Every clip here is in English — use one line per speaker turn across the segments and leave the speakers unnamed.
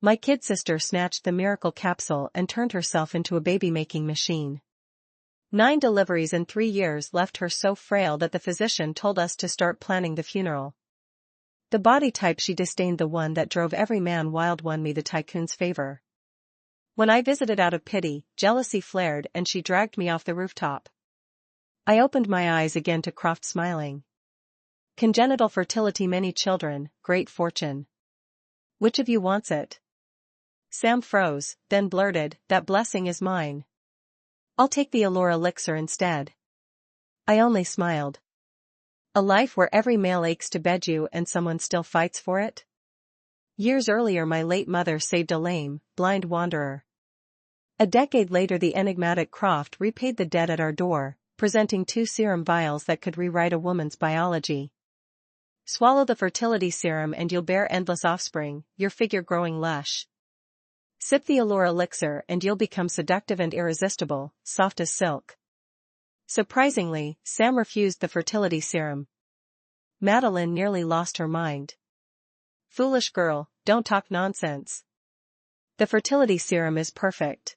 My kid sister snatched the miracle capsule and turned herself into a baby-making machine. 9 deliveries in 3 years left her so frail that the physician told us to start planning the funeral. The body type she disdained, the one that drove every man wild, won me the tycoon's favor. When I visited out of pity, jealousy flared and she dragged me off the rooftop. I opened my eyes again to Croft smiling. Congenital fertility, many children, great fortune. Which of you wants it? Sam froze, then blurted, that blessing is mine. I'll take the allure elixir instead. I only smiled. A life where every male aches to bed you and someone still fights for it? Years earlier my late mother saved a lame, blind wanderer. A decade later the enigmatic Croft repaid the debt at our door, presenting 2 serum vials that could rewrite a woman's biology. Swallow the fertility serum and you'll bear endless offspring, your figure growing lush. Sip the allure elixir and you'll become seductive and irresistible, soft as silk. Surprisingly, Sam refused the fertility serum. Madeline nearly lost her mind. Foolish girl, don't talk nonsense. The fertility serum is perfect.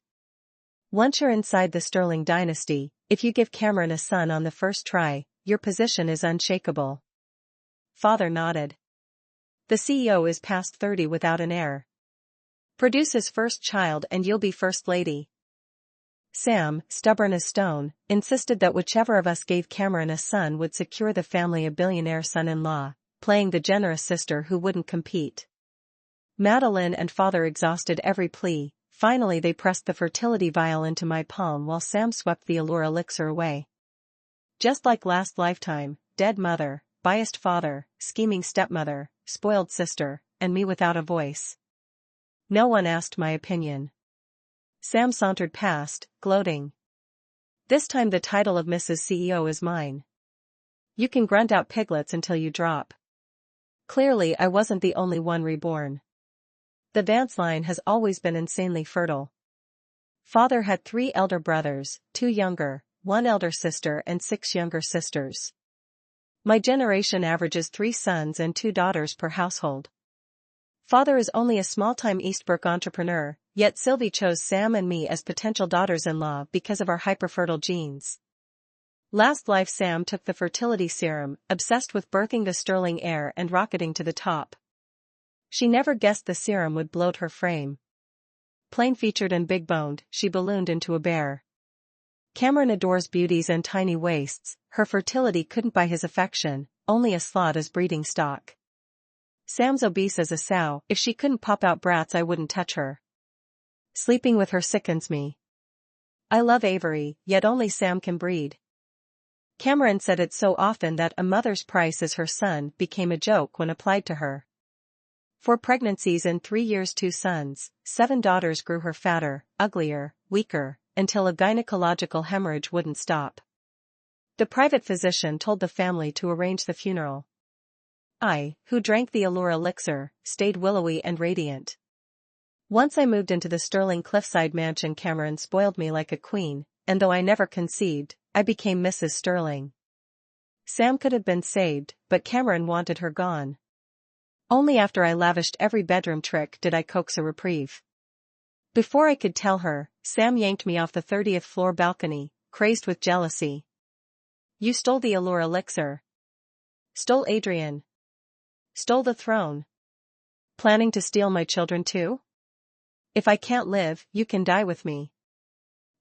Once you're inside the Sterling dynasty, if you give Cameron a son on the first try, your position is unshakable. Father nodded. The CEO is past 30 without an heir. Produce his first child and you'll be first lady. Sam, stubborn as stone, insisted that whichever of us gave Cameron a son would secure the family a billionaire son-in-law, playing the generous sister who wouldn't compete. Madeline and father exhausted every plea. Finally they pressed the fertility vial into my palm while Sam swept the allure elixir away. Just like last lifetime, dead mother, biased father, scheming stepmother, spoiled sister, and me without a voice. No one asked my opinion. Sam sauntered past, gloating. This time the title of Mrs. CEO is mine. You can grunt out piglets until you drop. Clearly I wasn't the only one reborn. The Vance line has always been insanely fertile. Father had 3 elder brothers, 2 younger, 1 elder sister and 6 younger sisters. My generation averages 3 sons and 2 daughters per household. Father is only a small-time Eastbrook entrepreneur, yet Sylvie chose Sam and me as potential daughters-in-law because of our hyperfertile genes. Last life Sam took the fertility serum, obsessed with birthing the Sterling heir and rocketing to the top. She never guessed the serum would bloat her frame. Plain-featured and big-boned, she ballooned into a bear. Cameron adores beauties and tiny waists, her fertility couldn't buy his affection, only a slot as breeding stock. Sam's obese as a sow, if she couldn't pop out brats I wouldn't touch her. Sleeping with her sickens me. I love Avery, yet only Sam can breed. Cameron said it so often that a mother's price as her son became a joke when applied to her. 4 pregnancies in 3 years, 2 sons, 7 daughters grew her fatter, uglier, weaker, until a gynecological hemorrhage wouldn't stop. The private physician told the family to arrange the funeral. I, who drank the allure elixir, stayed willowy and radiant. Once I moved into the Sterling cliffside mansion, Cameron spoiled me like a queen, and though I never conceived, I became Mrs. Sterling. Sam could have been saved, but Cameron wanted her gone. Only after I lavished every bedroom trick did I coax a reprieve. Before I could tell her, Sam yanked me off the 30th floor balcony, crazed with jealousy. You stole the allure elixir. Stole Adrian. Stole the throne. Planning to steal my children too? If I can't live, you can die with me.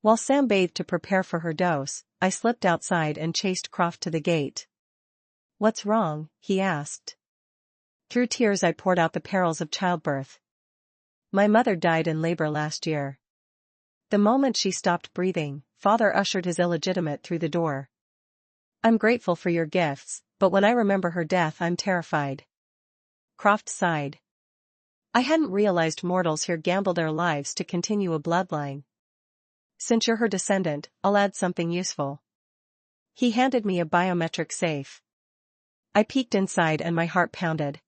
While Sam bathed to prepare for her dose, I slipped outside and chased Croft to the gate. What's wrong? He asked. Through tears I poured out the perils of childbirth. My mother died in labor last year. The moment she stopped breathing, father ushered his illegitimate through the door. I'm grateful for your gifts, but when I remember her death I'm terrified. Croft sighed. I hadn't realized mortals here gamble their lives to continue a bloodline. Since you're her descendant, I'll add something useful. He handed me a biometric safe. I peeked inside and my heart pounded.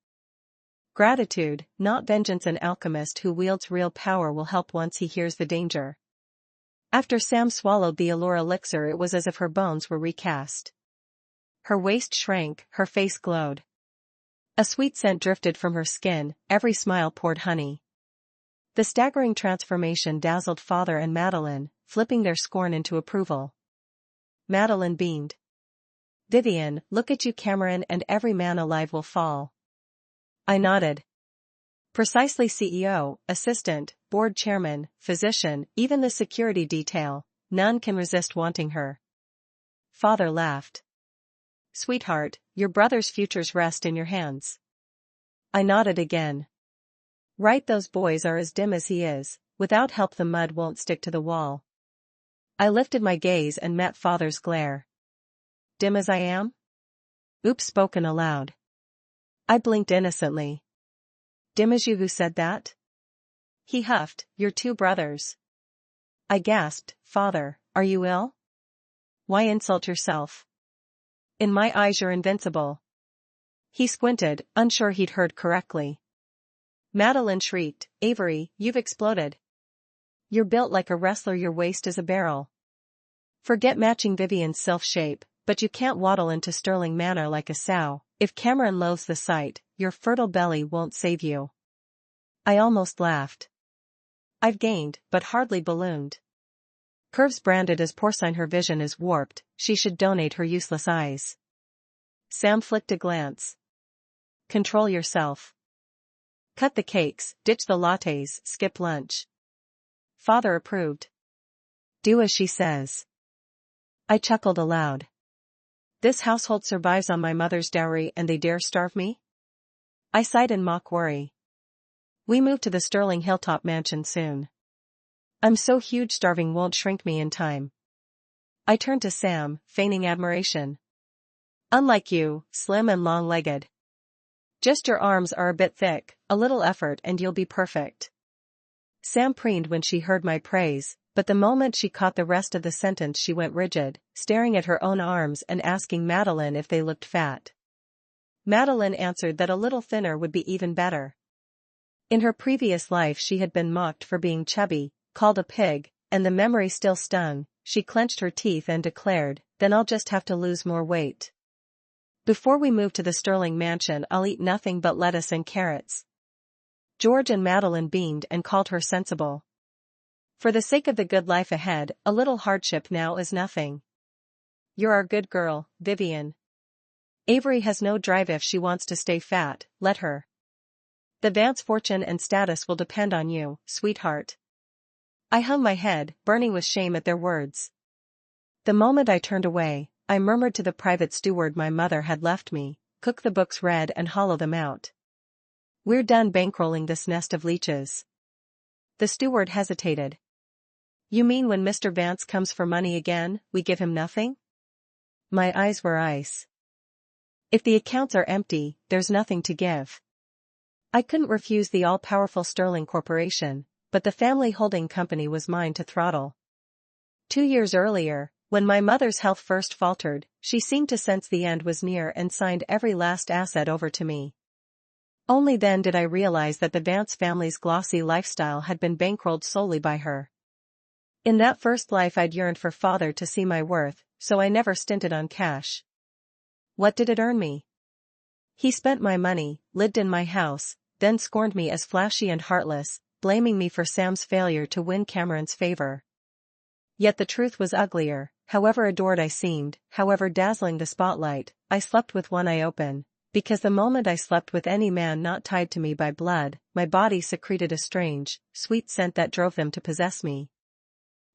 Gratitude, not vengeance. An alchemist who wields real power will help once he hears the danger. After Sam swallowed the allure elixir it was as if her bones were recast. Her waist shrank, her face glowed. A sweet scent drifted from her skin, every smile poured honey. The staggering transformation dazzled father and Madeline, flipping their scorn into approval. Madeline beamed. "Vivian, look at you, Cameron, and every man alive will fall." I nodded. "Precisely, CEO, assistant, board chairman, physician, even the security detail, none can resist wanting her." Father laughed. "Sweetheart, your brother's futures rest in your hands." I nodded again. "Right, those boys are as dim as he is, without help the mud won't stick to the wall." I lifted my gaze and met father's glare. "Dim as I am?" Oops, spoken aloud. I blinked innocently. "Dim as you? Who said that?" He huffed, "Your two brothers." I gasped, "Father, are you ill?" "Why insult yourself? In my eyes you're invincible." He squinted, unsure he'd heard correctly. Madeline shrieked, "Avery, you've exploded. You're built like a wrestler, your waist is a barrel. Forget matching Vivian's self-shape, but you can't waddle into sterling manner like a sow. If Cameron loathes the sight, your fertile belly won't save you." I almost laughed. "I've gained, but hardly ballooned." Curves branded as porcine, her vision is warped, she should donate her useless eyes. Sam flicked a glance. "Control yourself. Cut the cakes, ditch the lattes, skip lunch." Father approved. "Do as she says." I chuckled aloud. This household survives on my mother's dowry and they dare starve me? I sighed in mock worry. We move to the Sterling Hilltop mansion soon. I'm so huge starving won't shrink me in time. I turned to Sam, feigning admiration. "Unlike you, slim and long-legged. Just your arms are a bit thick, a little effort and you'll be perfect." Sam preened when she heard my praise, but the moment she caught the rest of the sentence she went rigid, staring at her own arms and asking Madeline if they looked fat. Madeline answered that a little thinner would be even better. In her previous life she had been mocked for being chubby, called a pig, and the memory still stung. She clenched her teeth and declared, "Then I'll just have to lose more weight. Before we move to the Sterling mansion I'll eat nothing but lettuce and carrots." George and Madeline beamed and called her sensible. For the sake of the good life ahead, a little hardship now is nothing. "You're our good girl, Vivian. Avery has no drive if she wants to stay fat, let her. The Vance fortune and status will depend on you, sweetheart." I hung my head, burning with shame at their words. The moment I turned away, I murmured to the private steward my mother had left me, "Cook the books, read and hollow them out. We're done bankrolling this nest of leeches." The steward hesitated. "You mean when Mr. Vance comes for money again, we give him nothing?" My eyes were ice. "If the accounts are empty, there's nothing to give." I couldn't refuse the all-powerful Sterling Corporation, but the family holding company was mine to throttle. 2 years earlier, when my mother's health first faltered, she seemed to sense the end was near and signed every last asset over to me. Only then did I realize that the Vance family's glossy lifestyle had been bankrolled solely by her. In that first life I'd yearned for father to see my worth, so I never stinted on cash. What did it earn me? He spent my money, lived in my house, then scorned me as flashy and heartless, blaming me for Sam's failure to win Cameron's favor. Yet the truth was uglier. However adored I seemed, however dazzling the spotlight, I slept with one eye open, because the moment I slept with any man not tied to me by blood, my body secreted a strange, sweet scent that drove them to possess me.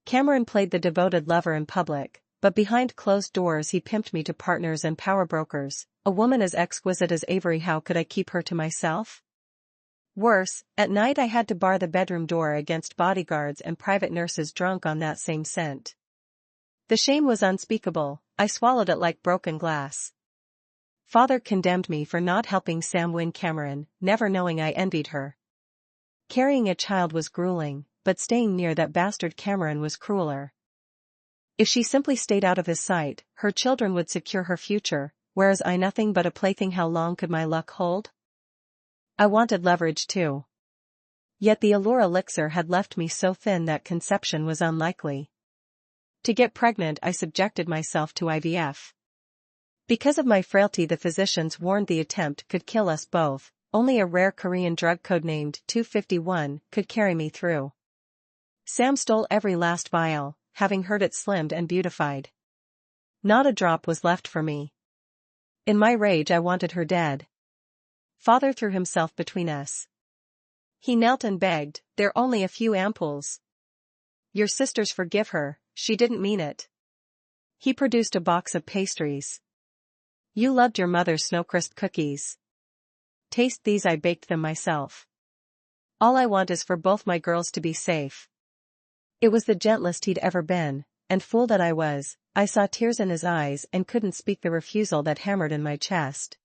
Cameron played the devoted lover in public, but behind closed doors he pimped me to partners and power brokers. A woman as exquisite as Avery, how could I keep her to myself? Worse, at night I had to bar the bedroom door against bodyguards and private nurses drunk on that same scent. The shame was unspeakable, I swallowed it like broken glass. Father condemned me for not helping Sam win Cameron, never knowing I envied her. Carrying a child was grueling, but staying near that bastard Cameron was crueler. If she simply stayed out of his sight, her children would secure her future, whereas I nothing but a plaything. How long could my luck hold? I wanted leverage too. Yet the allure elixir had left me so thin that conception was unlikely. To get pregnant I subjected myself to IVF. Because of my frailty the physicians warned the attempt could kill us both, only a rare Korean drug codenamed 251 could carry me through. Sam stole every last vial, having heard it slimmed and beautified. Not a drop was left for me. In my rage I wanted her dead. Father threw himself between us. He knelt and begged, "There only a few ampoules. Your sisters forgive her, she didn't mean it." He produced a box of pastries. "You loved your mother's Snowcrisp cookies. Taste these, I baked them myself. All I want is for both my girls to be safe." It was the gentlest he'd ever been, and fool that I was, I saw tears in his eyes and couldn't speak the refusal that hammered in my chest.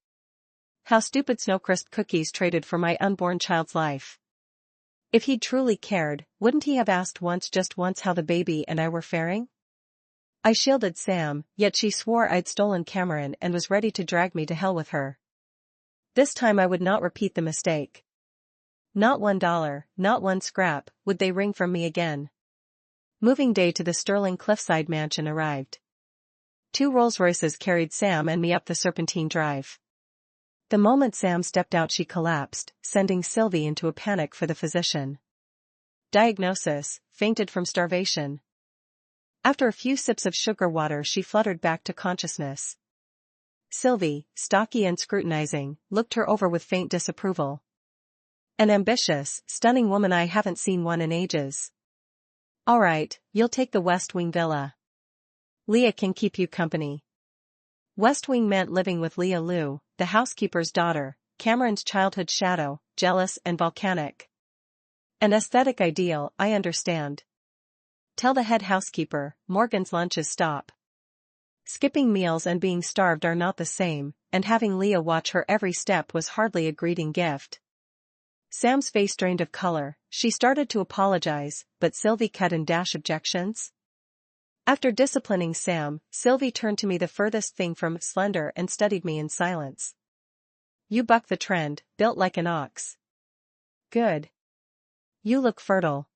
How stupid Snowcrisp cookies traded for my unborn child's life. If he'd truly cared, wouldn't he have asked just once how the baby and I were faring? I shielded Sam, yet she swore I'd stolen Cameron and was ready to drag me to hell with her. This time I would not repeat the mistake. Not $1, not one scrap, would they wring from me again. Moving day to the Sterling Cliffside mansion arrived. 2 Rolls-Royces carried Sam and me up the Serpentine Drive. The moment Sam stepped out she collapsed, sending Sylvie into a panic for the physician. Diagnosis: fainted from starvation. After a few sips of sugar water she fluttered back to consciousness. Sylvie, stocky and scrutinizing, looked her over with faint disapproval. An ambitious, stunning woman, I haven't seen one in ages. All right, you'll take the West Wing villa. Leah can keep you company. West Wing meant living with Leah Lou, the housekeeper's daughter, Cameron's childhood shadow, jealous and volcanic. An aesthetic ideal, I understand. Tell the head housekeeper, Morgan's lunches stop. Skipping meals and being starved are not the same, and having Leah watch her every step was hardly a greeting gift. Sam's face drained of color, she started to apologize, but Sylvie cut in dash objections. After disciplining Sam, Sylvie turned to me the furthest thing from slender and studied me in silence. You buck the trend, built like an ox. Good. You look fertile.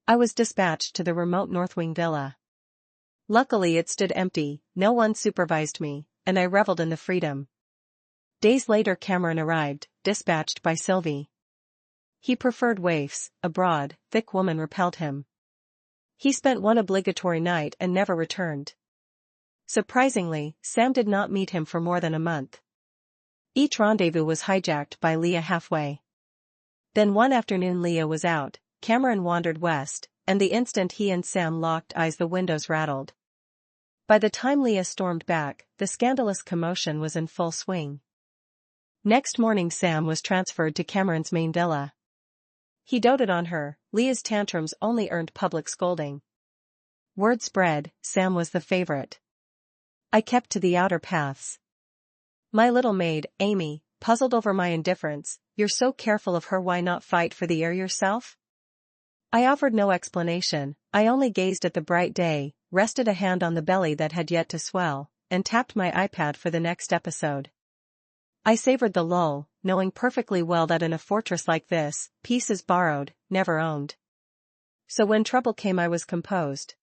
I was dispatched to the remote North Wing villa. Luckily it stood empty, no one supervised me, and I reveled in the freedom. Days later Cameron arrived, dispatched by Sylvie. He preferred waifs, a broad, thick woman repelled him. He spent one obligatory night and never returned. Surprisingly, Sam did not meet him for more than a month. Each rendezvous was hijacked by Leah halfway. Then one afternoon Leah was out, Cameron wandered west, and the instant he and Sam locked eyes the windows rattled. By the time Leah stormed back, the scandalous commotion was in full swing. Next morning Sam was transferred to Cameron's main villa. He doted on her, Leah's tantrums only earned public scolding. Word spread, Sam was the favorite. I kept to the outer paths. My little maid, Amy, puzzled over my indifference. You're so careful of her, why not fight for the air yourself? I offered no explanation, I only gazed at the bright day, rested a hand on the belly that had yet to swell, and tapped my iPad for the next episode. I savored the lull, knowing perfectly well that in a fortress like this, peace is borrowed, never owned. So when trouble came I was composed.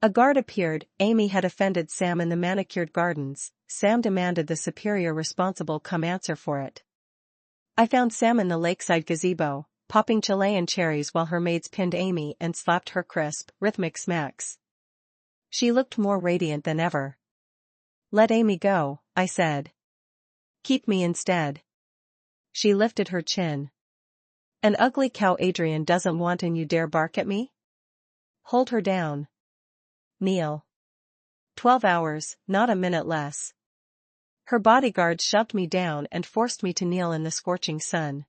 A guard appeared, Amy had offended Sam in the manicured gardens, Sam demanded the superior responsible come answer for it. I found Sam in the lakeside gazebo, popping Chilean cherries while her maids pinned Amy and slapped her crisp, rhythmic smacks. She looked more radiant than ever. Let Amy go, I said. Keep me instead. She lifted her chin. An ugly cow Adrian doesn't want and you dare bark at me? Hold her down. Kneel. 12 hours, not a minute less. Her bodyguards shoved me down and forced me to kneel in the scorching sun.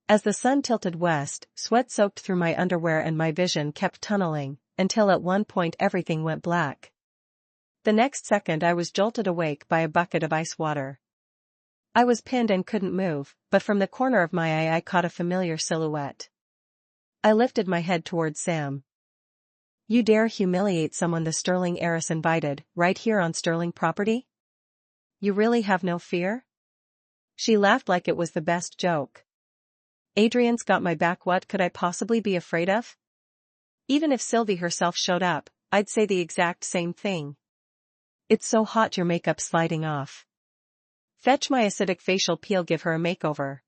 As the sun tilted west, sweat soaked through my underwear and my vision kept tunneling, until at one point everything went black. The next second I was jolted awake by a bucket of ice water. I was pinned and couldn't move, but from the corner of my eye I caught a familiar silhouette. I lifted my head toward Sam. You dare humiliate someone the Sterling heiress invited, right here on Sterling property? You really have no fear? She laughed like it was the best joke. Adrian's got my back, what could I possibly be afraid of? Even if Sylvie herself showed up, I'd say the exact same thing. It's so hot your makeup's sliding off. Fetch my acidic facial peel, give her a makeover.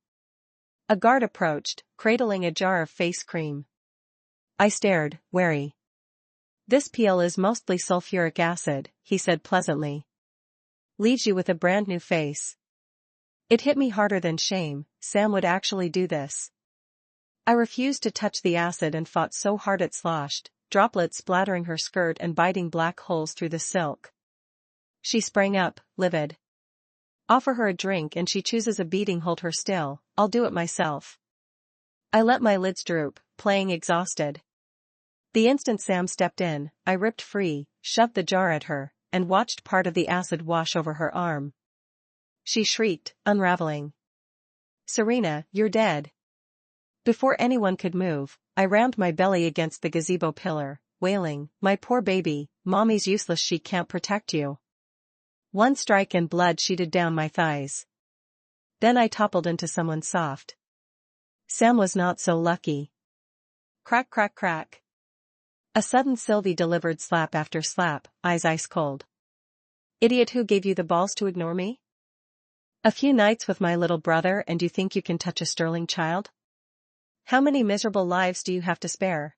A guard approached, cradling a jar of face cream. I stared, wary. This peel is mostly sulfuric acid, he said pleasantly. Leaves you with a brand new face. It hit me harder than shame, Sam would actually do this. I refused to touch the acid and fought so hard it sloshed, droplets splattering her skirt and biting black holes through the silk. She sprang up, livid. Offer her a drink and she chooses a beating, hold her still, I'll do it myself. I let my lids droop, playing exhausted. The instant Sam stepped in, I ripped free, shoved the jar at her, and watched part of the acid wash over her arm. She shrieked, unraveling. Serena, you're dead. Before anyone could move, I rammed my belly against the gazebo pillar, wailing, my poor baby, mommy's useless, she can't protect you. One strike and blood sheeted down my thighs. Then I toppled into someone soft. Sam was not so lucky. Crack, crack, crack. A sudden Sylvie delivered slap after slap, eyes ice cold. Idiot, who gave you the balls to ignore me? A few nights with my little brother and you think you can touch a sterling child? How many miserable lives do you have to spare?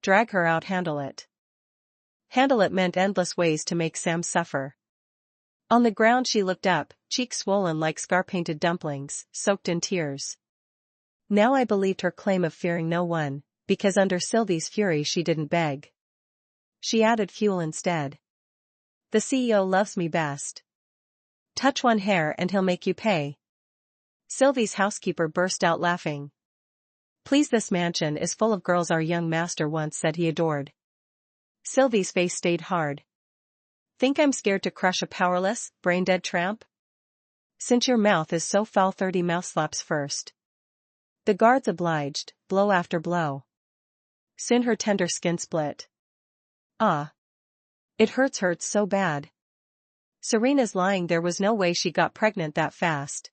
Drag her out, handle it. Handle it meant endless ways to make Sam suffer. On the ground she looked up, cheeks swollen like scar-painted dumplings, soaked in tears. Now I believed her claim of fearing no one, because under Sylvie's fury she didn't beg. She added fuel instead. The CEO loves me best. Touch one hair and he'll make you pay. Sylvie's housekeeper burst out laughing. Please, this mansion is full of girls our young master once said he adored. Sylvie's face stayed hard. Think I'm scared to crush a powerless, brain-dead tramp? Since your mouth is so foul, 30 mouth slaps first. The guards obliged, blow after blow. Soon her tender skin split. Ah. It hurts so bad. Serena's lying, there was no way she got pregnant that fast.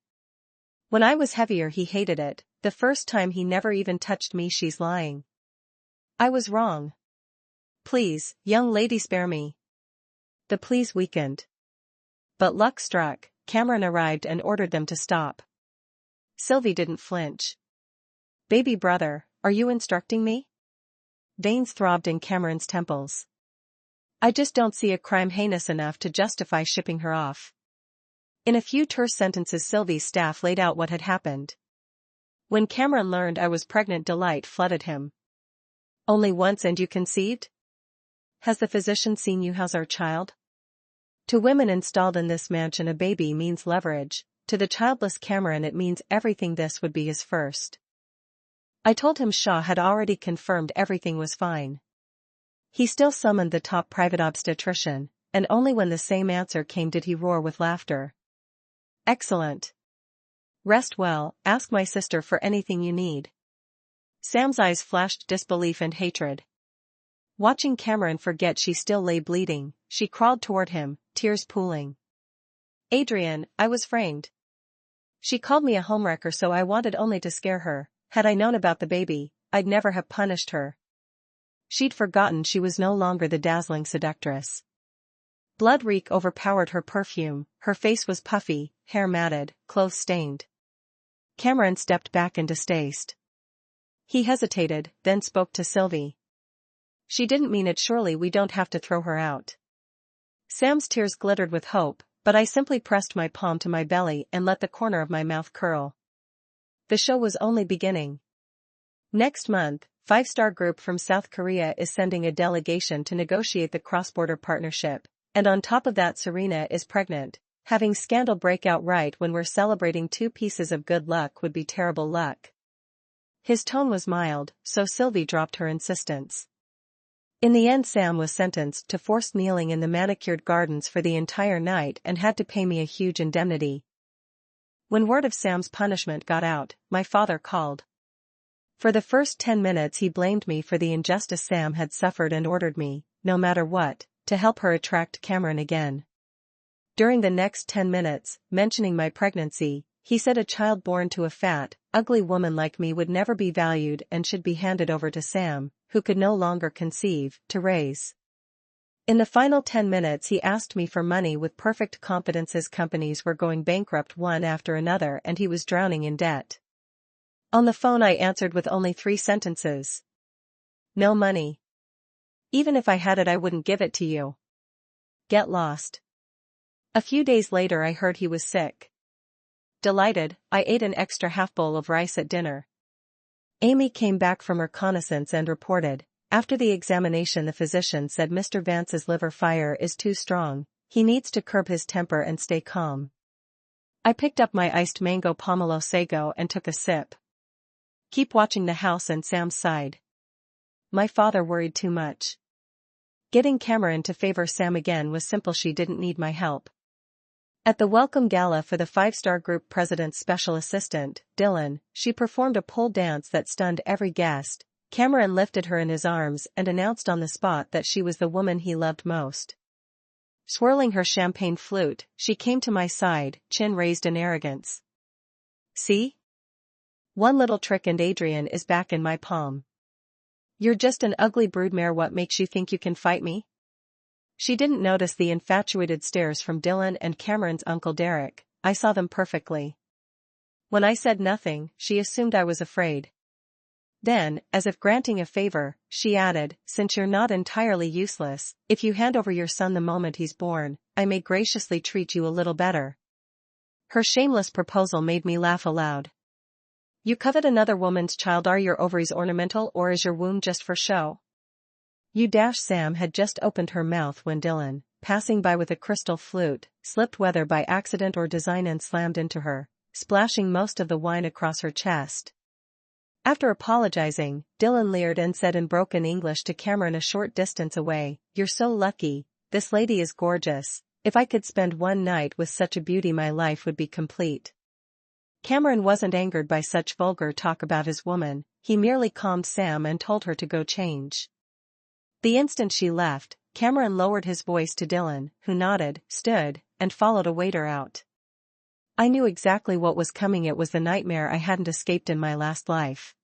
When I was heavier he hated it, the first time he never even touched me, she's lying. I was wrong. Please, young lady, spare me. The pleas weakened. But luck struck, Cameron arrived and ordered them to stop. Sylvie didn't flinch. Baby brother, are you instructing me? Veins throbbed in Cameron's temples. I just don't see a crime heinous enough to justify shipping her off. In a few terse sentences Sylvie's staff laid out what had happened. When Cameron learned I was pregnant, delight flooded him. Only once and you conceived? Has the physician seen you? How's our child? To women installed in this mansion a baby means leverage, to the childless Cameron it means everything. This would be his first. I told him Shaw had already confirmed everything was fine. He still summoned the top private obstetrician, and only when the same answer came did he roar with laughter. Excellent. Rest well, ask my sister for anything you need. Sam's eyes flashed disbelief and hatred. Watching Cameron forget she still lay bleeding, she crawled toward him, tears pooling. Adrian, I was framed. She called me a homewrecker, so I wanted only to scare her. Had I known about the baby, I'd never have punished her. She'd forgotten she was no longer the dazzling seductress. Blood reek overpowered her perfume, her face was puffy, hair matted, clothes stained. Cameron stepped back in distaste. He hesitated, then spoke to Sylvie. She didn't mean it, surely we don't have to throw her out. Sam's tears glittered with hope, but I simply pressed my palm to my belly and let the corner of my mouth curl. The show was only beginning. Next month, 5-star group from South Korea is sending a delegation to negotiate the cross-border partnership, and on top of that Serena is pregnant. Having scandal break out right when we're celebrating 2 pieces of good luck would be terrible luck. His tone was mild, so Sylvie dropped her insistence. In the end Sam was sentenced to forced kneeling in the manicured gardens for the entire night and had to pay me a huge indemnity. When word of Sam's punishment got out, my father called. For the first 10 minutes he blamed me for the injustice Sam had suffered and ordered me, no matter what, to help her attract Cameron again. During the next 10 minutes, mentioning my pregnancy, he said a child born to a fat, ugly woman like me would never be valued and should be handed over to Sam, who could no longer conceive, to raise. In the final 10 minutes he asked me for money with perfect confidence. His companies were going bankrupt one after another and he was drowning in debt. On the phone I answered with only 3 sentences. No money. Even if I had it I wouldn't give it to you. Get lost. A few days later I heard he was sick. Delighted, I ate an extra half bowl of rice at dinner. Amy came back from reconnaissance and reported, after the examination the physician said Mr. Vance's liver fire is too strong, he needs to curb his temper and stay calm. I picked up my iced mango pomelo sago and took a sip. Keep watching the house and Sam sighed. My father worried too much. Getting Cameron to favor Sam again was simple. She didn't need my help. At the welcome gala for the 5-star group president's special assistant, Dylan, she performed a pole dance that stunned every guest. Cameron lifted her in his arms and announced on the spot that she was the woman he loved most. Swirling her champagne flute, she came to my side, chin raised in arrogance. See? One little trick and Adrian is back in my palm. You're just an ugly broodmare. What makes you think you can fight me? She didn't notice the infatuated stares from Dylan and Cameron's uncle Derek. I saw them perfectly. When I said nothing, she assumed I was afraid. Then, as if granting a favor, she added, since you're not entirely useless, if you hand over your son the moment he's born, I may graciously treat you a little better. Her shameless proposal made me laugh aloud. You covet another woman's child? Are your ovaries ornamental or is your womb just for show? Sam had just opened her mouth when Dylan, passing by with a crystal flute, slipped whether by accident or design and slammed into her, splashing most of the wine across her chest. After apologizing, Dylan leered and said in broken English to Cameron a short distance away, "You're so lucky, this lady is gorgeous. If I could spend one night with such a beauty my life would be complete." Cameron wasn't angered by such vulgar talk about his woman, he merely calmed Sam and told her to go change. The instant she left, Cameron lowered his voice to Dylan, who nodded, stood, and followed a waiter out. I knew exactly what was coming. It was the nightmare I hadn't escaped in my last life.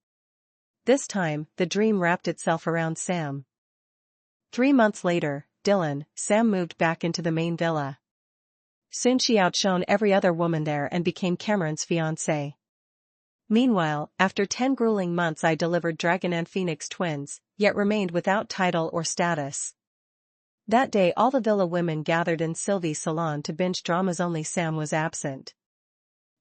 This time, the dream wrapped itself around Sam. 3 months later, Sam moved back into the main villa. Soon she outshone every other woman there and became Cameron's fiancée. Meanwhile, after 10 grueling months I delivered Dragon and Phoenix twins, yet remained without title or status. That day all the villa women gathered in Sylvie's salon to binge dramas. Only Sam was absent.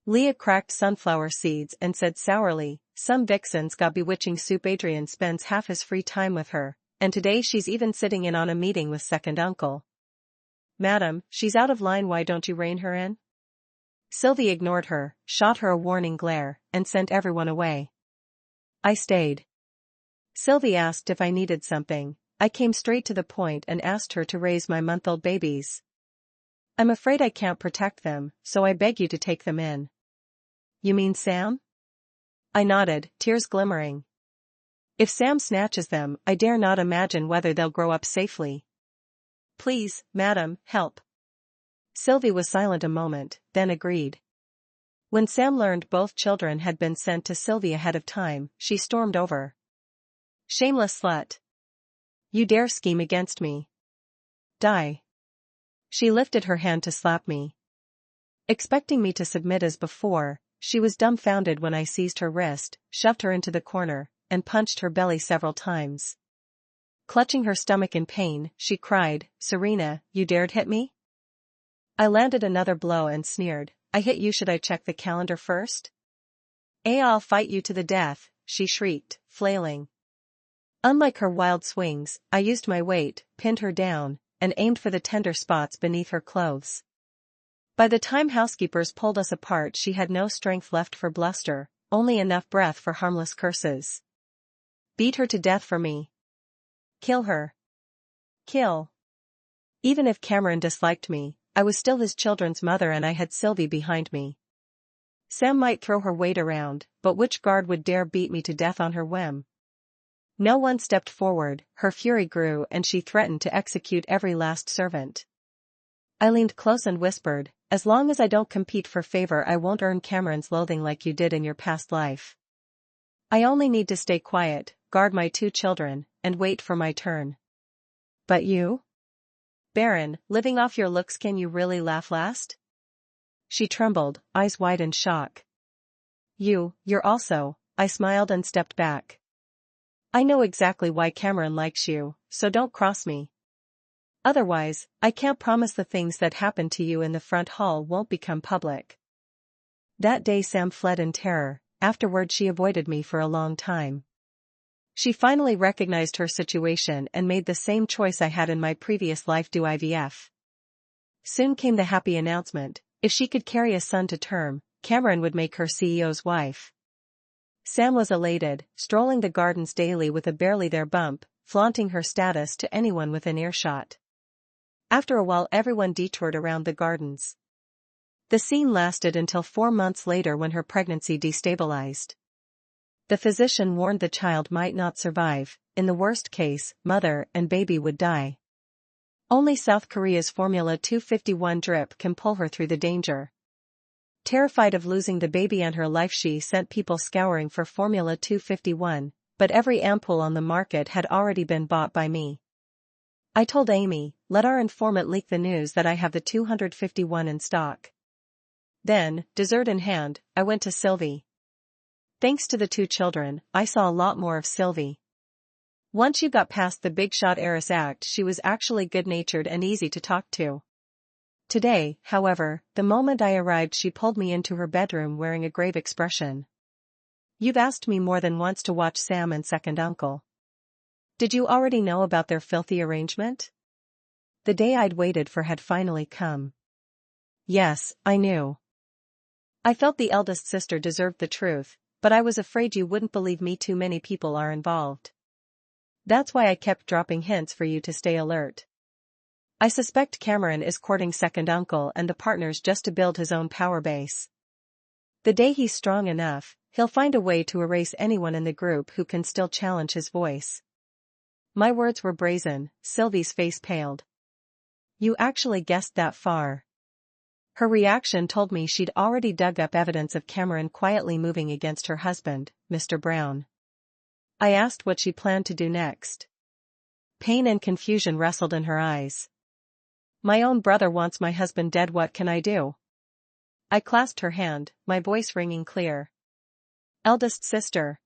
Leah cracked sunflower seeds and said sourly, "Some vixen's got bewitching soup." Adrian spends half his free time with her, and today she's even sitting in on a meeting with second uncle. "Madam, she's out of line. Why don't you rein her in?" Sylvie ignored her, shot her a warning glare, and sent everyone away. I stayed. Sylvie asked if I needed something. I came straight to the point and asked her to raise my month-old babies. "I'm afraid I can't protect them, so I beg you to take them in." "You mean Sam?" I nodded, tears glimmering. "If Sam snatches them, I dare not imagine whether they'll grow up safely. Please, madam, help." Sylvie was silent a moment, then agreed. When Sam learned both children had been sent to Sylvie ahead of time, she stormed over. "Shameless slut! You dare scheme against me? Die!" She lifted her hand to slap me. Expecting me to submit as before, she was dumbfounded when I seized her wrist, shoved her into the corner, and punched her belly several times. Clutching her stomach in pain, she cried, "Serena, you dared hit me?" I landed another blow and sneered, "I hit you. Should I check the calendar first?" "I'll fight you to the death," she shrieked, flailing. Unlike her wild swings, I used my weight, pinned her down, and aimed for the tender spots beneath her clothes. By the time housekeepers pulled us apart she had no strength left for bluster, only enough breath for harmless curses. "Beat her to death for me. Kill her. Kill." Even if Cameron disliked me, I was still his children's mother and I had Sylvie behind me. Sam might throw her weight around, but which guard would dare beat me to death on her whim? No one stepped forward. Her fury grew and she threatened to execute every last servant. I leaned close and whispered, "As long as I don't compete for favor I won't earn Cameron's loathing like you did in your past life. I only need to stay quiet, guard my 2 children, and wait for my turn. But you? Baron, living off your looks, can you really laugh last? She trembled, eyes wide in shock. You're also, I smiled and stepped back. I know exactly why Cameron likes you, so don't cross me. Otherwise, I can't promise the things that happened to you in the front hall won't become public. That day Sam fled in terror. Afterward she avoided me for a long time. She finally recognized her situation and made the same choice I had in my previous life: do IVF. Soon came the happy announcement: if she could carry a son to term, Cameron would make her CEO's wife. Sam was elated, strolling the gardens daily with a barely there bump, flaunting her status to anyone within earshot. After a while everyone detoured around the gardens. The scene lasted until 4 months later, when her pregnancy destabilized. The physician warned the child might not survive. In the worst case, mother and baby would die. Only South Korea's Formula 251 drip can pull her through the danger. Terrified of losing the baby and her life, she sent people scouring for Formula 251, but every ampoule on the market had already been bought by me. I told Amy, let our informant leak the news that I have the 251 in stock. Then, dessert in hand, I went to Sylvie. Thanks to the 2 children, I saw a lot more of Sylvie. Once you got past the big shot heiress act, she was actually good-natured and easy to talk to. Today, however, the moment I arrived, she pulled me into her bedroom wearing a grave expression. You've asked me more than once to watch Sam and second uncle. Did you already know about their filthy arrangement? The day I'd waited for had finally come. Yes, I knew. I felt the eldest sister deserved the truth, but I was afraid you wouldn't believe me. Too many people are involved. That's why I kept dropping hints for you to stay alert. I suspect Cameron is courting second uncle and the partners just to build his own power base. The day he's strong enough, he'll find a way to erase anyone in the group who can still challenge his voice. My words were brazen. Sylvie's face paled. You actually guessed that far? Her reaction told me she'd already dug up evidence of Cameron quietly moving against her husband, Mr. Brown. I asked what she planned to do next. Pain and confusion wrestled in her eyes. My own brother wants my husband dead. What can I do? I clasped her hand, my voice ringing clear. Eldest sister.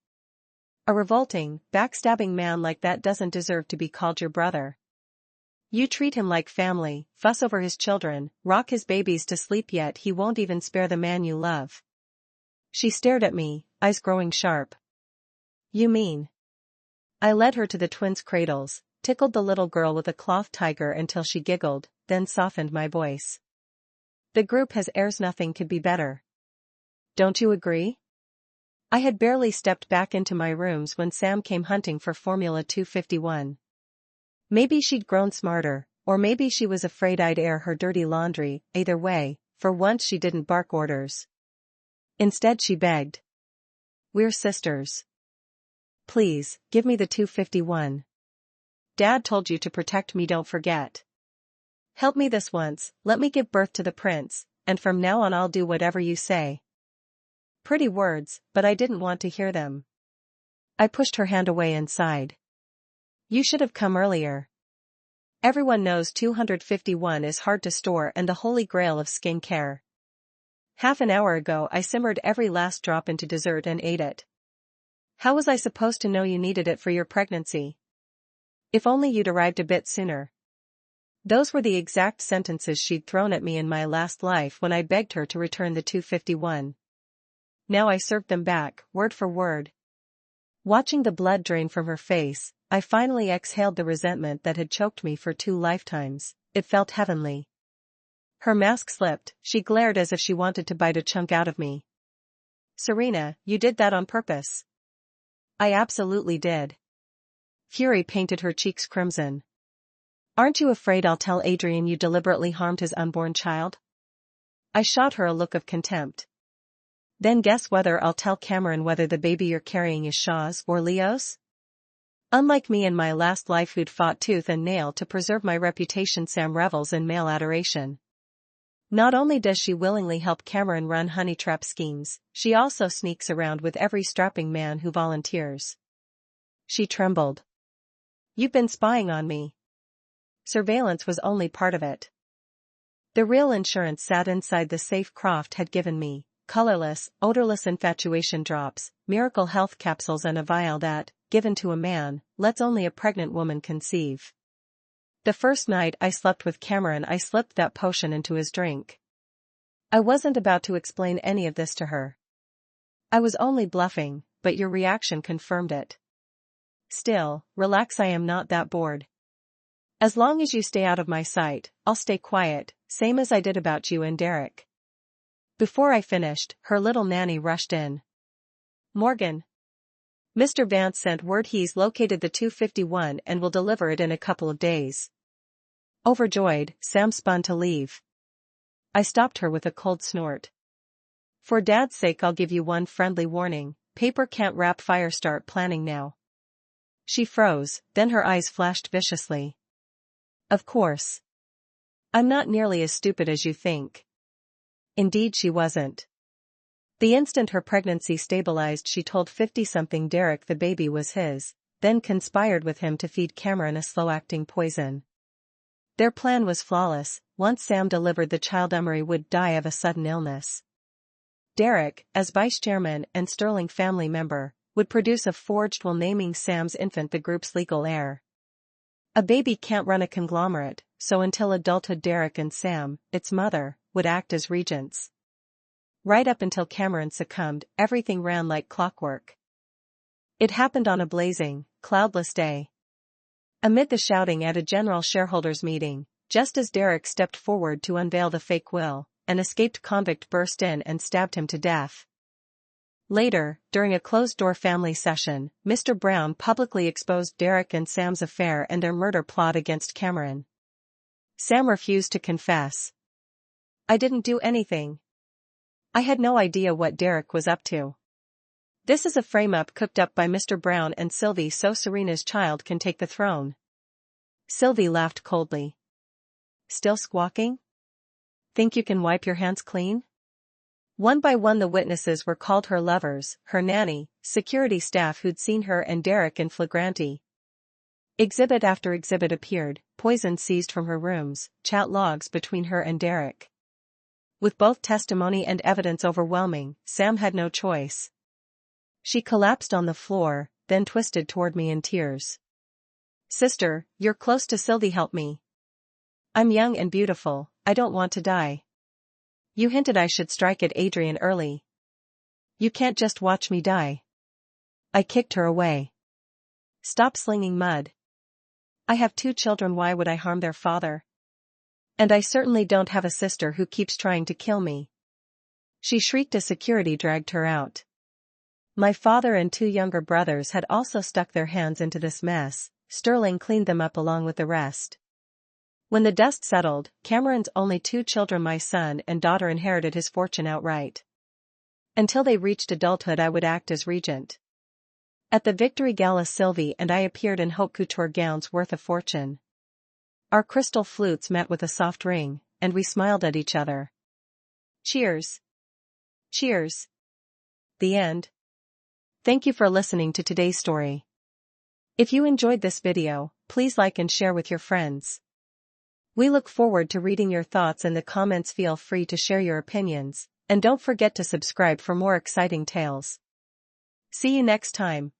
A revolting, backstabbing man like that doesn't deserve to be called your brother. You treat him like family, fuss over his children, rock his babies to sleep, yet he won't even spare the man you love. She stared at me, eyes growing sharp. You mean? I led her to the twins' cradles, tickled the little girl with a cloth tiger until she giggled, then softened my voice. The group has heirs, nothing could be better. Don't you agree? I had barely stepped back into my rooms when Sam came hunting for Formula 251. Maybe she'd grown smarter, or maybe she was afraid I'd air her dirty laundry. Either way, for once she didn't bark orders. Instead she begged. We're sisters. Please, give me the 251. Dad told you to protect me, don't forget. Help me this once, let me give birth to the prince, and from now on I'll do whatever you say. Pretty words, but I didn't want to hear them. I pushed her hand away and sighed. You should have come earlier. Everyone knows 251 is hard to store and the holy grail of skin care. Half an hour ago I simmered every last drop into dessert and ate it. How was I supposed to know you needed it for your pregnancy? If only you'd arrived a bit sooner. Those were the exact sentences she'd thrown at me in my last life when I begged her to return the 251. Now I served them back, word for word. Watching the blood drain from her face, I finally exhaled the resentment that had choked me for 2 lifetimes. It felt heavenly. Her mask slipped, she glared as if she wanted to bite a chunk out of me. Serena, you did that on purpose. I absolutely did. Fury painted her cheeks crimson. Aren't you afraid I'll tell Adrian you deliberately harmed his unborn child? I shot her a look of contempt. Then guess whether I'll tell Cameron whether the baby you're carrying is Shaw's or Leo's? Unlike me in my last life who'd fought tooth and nail to preserve my reputation, Sam revels in male adoration. Not only does she willingly help Cameron run honey trap schemes, she also sneaks around with every strapping man who volunteers. She trembled. You've been spying on me. surveillance was only part of it. The real insurance sat inside the safe Croft had given me: colorless, odorless infatuation drops, miracle health capsules, and a vial that, given to a man, lets only a pregnant woman conceive. The first night I slept with Cameron, I slipped that potion into his drink. I wasn't about to explain any of this to her. I was only bluffing, but your reaction confirmed it. Still, relax, I am not that bored. As long as you stay out of my sight, I'll stay quiet, same as I did about you and Derek. Before I finished, her little nanny rushed in. Morgan. Mr. Vance sent word he's located the 251 and will deliver it in a couple of days. Overjoyed, Sam spun to leave. I stopped her with a cold snort. For Dad's sake, I'll give you one friendly warning: paper can't wrap fire, start planning now. She froze, then her eyes flashed viciously. Of course. I'm not nearly as stupid as you think. Indeed she wasn't. The instant her pregnancy stabilized, she told 50-something Derek the baby was his, then conspired with him to feed Cameron a slow-acting poison. Their plan was flawless: once Sam delivered the child, Emery would die of a sudden illness. Derek, as vice chairman and sterling family member, would produce a forged will naming Sam's infant the group's legal heir. A baby can't run a conglomerate, so until adulthood Derek and Sam, its mother, would act as regents. Right up until Cameron succumbed, everything ran like clockwork. It happened on a blazing, cloudless day. Amid the shouting at a general shareholders meeting, just as Derek stepped forward to unveil the fake will, an escaped convict burst in and stabbed him to death. Later, during a closed-door family session, Mr. Brown publicly exposed Derek and Sam's affair and their murder plot against Cameron. Sam refused to confess. I didn't do anything. I had no idea what Derek was up to. This is a frame-up cooked up by Mr. Brown and Sylvie so Serena's child can take the throne. Sylvie laughed coldly. Still squawking? Think you can wipe your hands clean? One by one the witnesses were called: her lovers, her nanny, security staff who'd seen her and Derek in flagranti. Exhibit after exhibit appeared: poison seized from her rooms, chat logs between her and Derek. With both testimony and evidence overwhelming, Sam had no choice. She collapsed on the floor, then twisted toward me in tears. Sister, you're close to Sylvie, help me. I'm young and beautiful, I don't want to die. You hinted I should strike at Adrian early. You can't just watch me die. I kicked her away. Stop slinging mud. I have 2 children, why would I harm their father? And I certainly don't have a sister who keeps trying to kill me. She shrieked as security dragged her out. My father and 2 younger brothers had also stuck their hands into this mess. Sterling cleaned them up along with the rest. When the dust settled, Cameron's only 2 children, my son and daughter, inherited his fortune outright. Until they reached adulthood, I would act as regent. At the Victory Gala, Sylvie and I appeared in haute couture gowns worth a fortune. Our crystal flutes met with a soft ring, and we smiled at each other. Cheers. Cheers. The end. Thank you for listening to today's story. If you enjoyed this video, please like and share with your friends. We look forward to reading your thoughts in the comments. Feel free to share your opinions, and don't forget to subscribe for more exciting tales. See you next time.